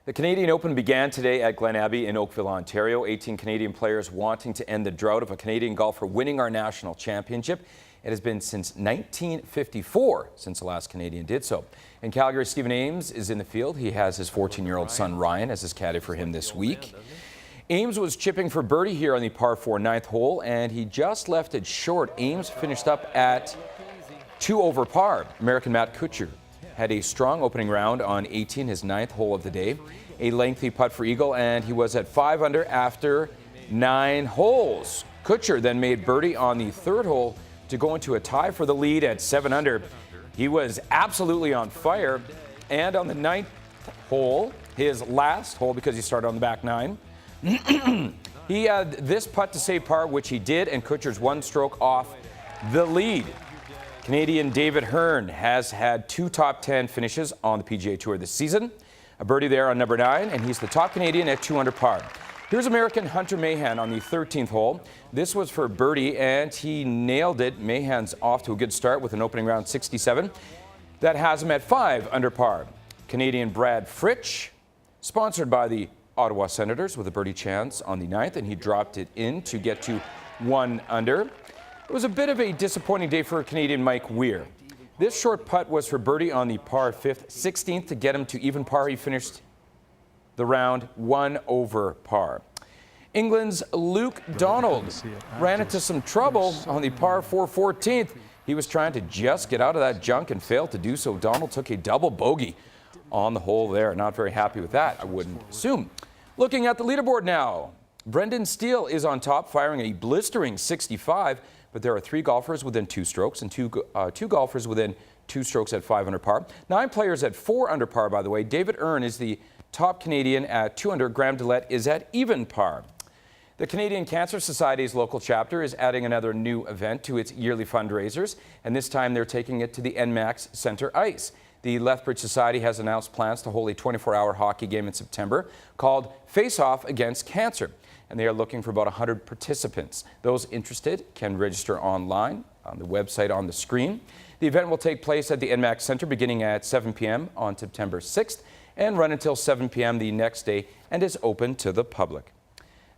The Canadian Open began today at Glen Abbey in Oakville, Ontario. 18 Canadian players wanting to end the drought of a Canadian golfer winning our national championship. It has been since 1954 since the last Canadian did so. In Calgary, Stephen Ames is in the field. He has his 14-year-old son Ryan as his caddy for him this week. Ames was chipping for birdie here on the par 4 ninth hole, and he just left it short. Ames finished up at 2 over par. American Matt Kuchar had a strong opening round on 18, his ninth hole of the day. A lengthy putt for eagle, and he was at 5 under after 9 holes. Kuchar then made birdie on the 3rd hole to go into a tie for the lead at 7 under. He was absolutely on fire, and on the 9th hole, his last hole because he started on the back 9, he had this putt to save par, which he did, and Kuchar's 1 stroke off the lead. Canadian David Hearn has had 2 top 10 finishes on the PGA Tour this season. A birdie there on number 9, and he's the top Canadian at 2 under par. Here's American Hunter Mahan on the 13th hole. This was for birdie, and he nailed it. Mahan's off to a good start with an opening round 67. That has him at 5 under par. Canadian Brad Fritsch, sponsored by the Ottawa Senators, with a birdie chance on the 9th, and he dropped it in to get to 1 under. It was a bit of a disappointing day for Canadian Mike Weir. This short putt was for birdie on the par 5th, 16th to get him to even par. He finished the round 1 over par. England's Luke Donald ran into some trouble on the par 4 14th. He was trying to just get out of that junk and failed to do so. Donald took a double bogey on the hole there. Not very happy with that, I wouldn't assume. Looking at the leaderboard now, Brendan Steele is on top, firing a blistering 65. But there are 3 golfers within 2 strokes and two golfers within 2 strokes at 5 under par. 9 players at 4 under par, by the way. David Earn is the top Canadian at 2 under. Graham Dillette is at even par. The Canadian Cancer Society's local chapter is adding another new event to its yearly fundraisers, and this time they're taking it to the NMAX Centre Ice. The Lethbridge Society has announced plans to hold a 24-hour hockey game in September called Face Off Against Cancer, and they are looking for about 100 participants. Those interested can register online on the website on the screen. The event will take place at the NMAX Centre beginning at 7 p.m. on September 6th and run until 7 p.m. the next day and is open to the public.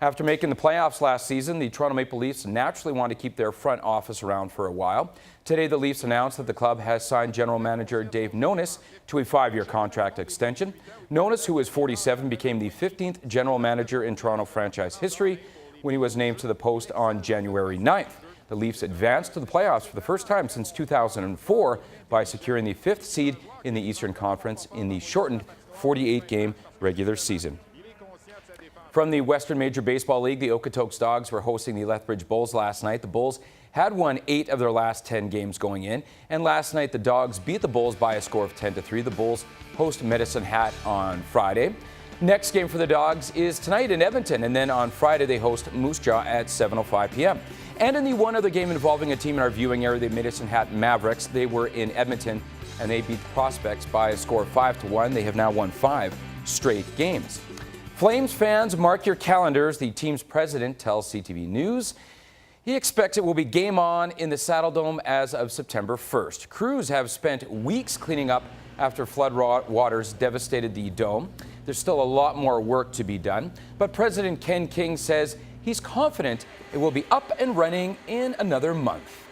After making the playoffs last season, the Toronto Maple Leafs naturally want to keep their front office around for a while. Today, the Leafs announced that the club has signed general manager Dave Nonis to a 5-year contract extension. Nonis, who is 47, became the 15th general manager in Toronto franchise history when he was named to the post on January 9th. The Leafs advanced to the playoffs for the first time since 2004 by securing the 5th seed in the Eastern Conference in the shortened 48-game regular season. From the Western Major Baseball League, the Okotoks Dogs were hosting the Lethbridge Bulls last night. The Bulls had won 8 of their last 10 games going in, and last night the Dogs beat the Bulls by a score of 10-3. The Bulls host Medicine Hat on Friday. Next game for the Dogs is tonight in Edmonton, and then on Friday they host Moose Jaw at 7:05 p.m. And in the one other game involving a team in our viewing area, the Medicine Hat Mavericks, they were in Edmonton and they beat the Prospects by a score of 5-1. They have now won 5 straight games. Flames fans, mark your calendars. The team's president tells CTV News he expects it will be game on in the Saddle Dome as of September 1st. Crews have spent weeks cleaning up after flood waters devastated the dome. There's still a lot more work to be done, but President Ken King says he's confident it will be up and running in another month.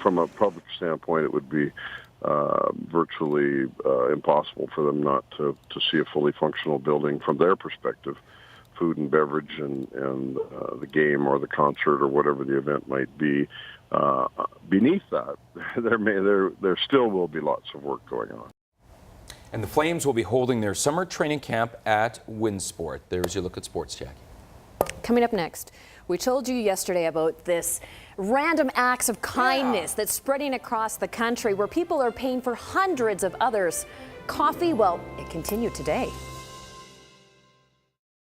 From a public standpoint, it would be virtually impossible for them not to see a fully functional building from their perspective. Food and beverage and the game or the concert or whatever the event might be. Beneath that, there still will be lots of work going on. And the Flames will be holding their summer training camp at Winsport. There's your look at sports, Jackie. Coming up next, we told you yesterday about this random acts of kindness that's spreading across the country where people are paying for hundreds of others. Coffee, well, it continued today.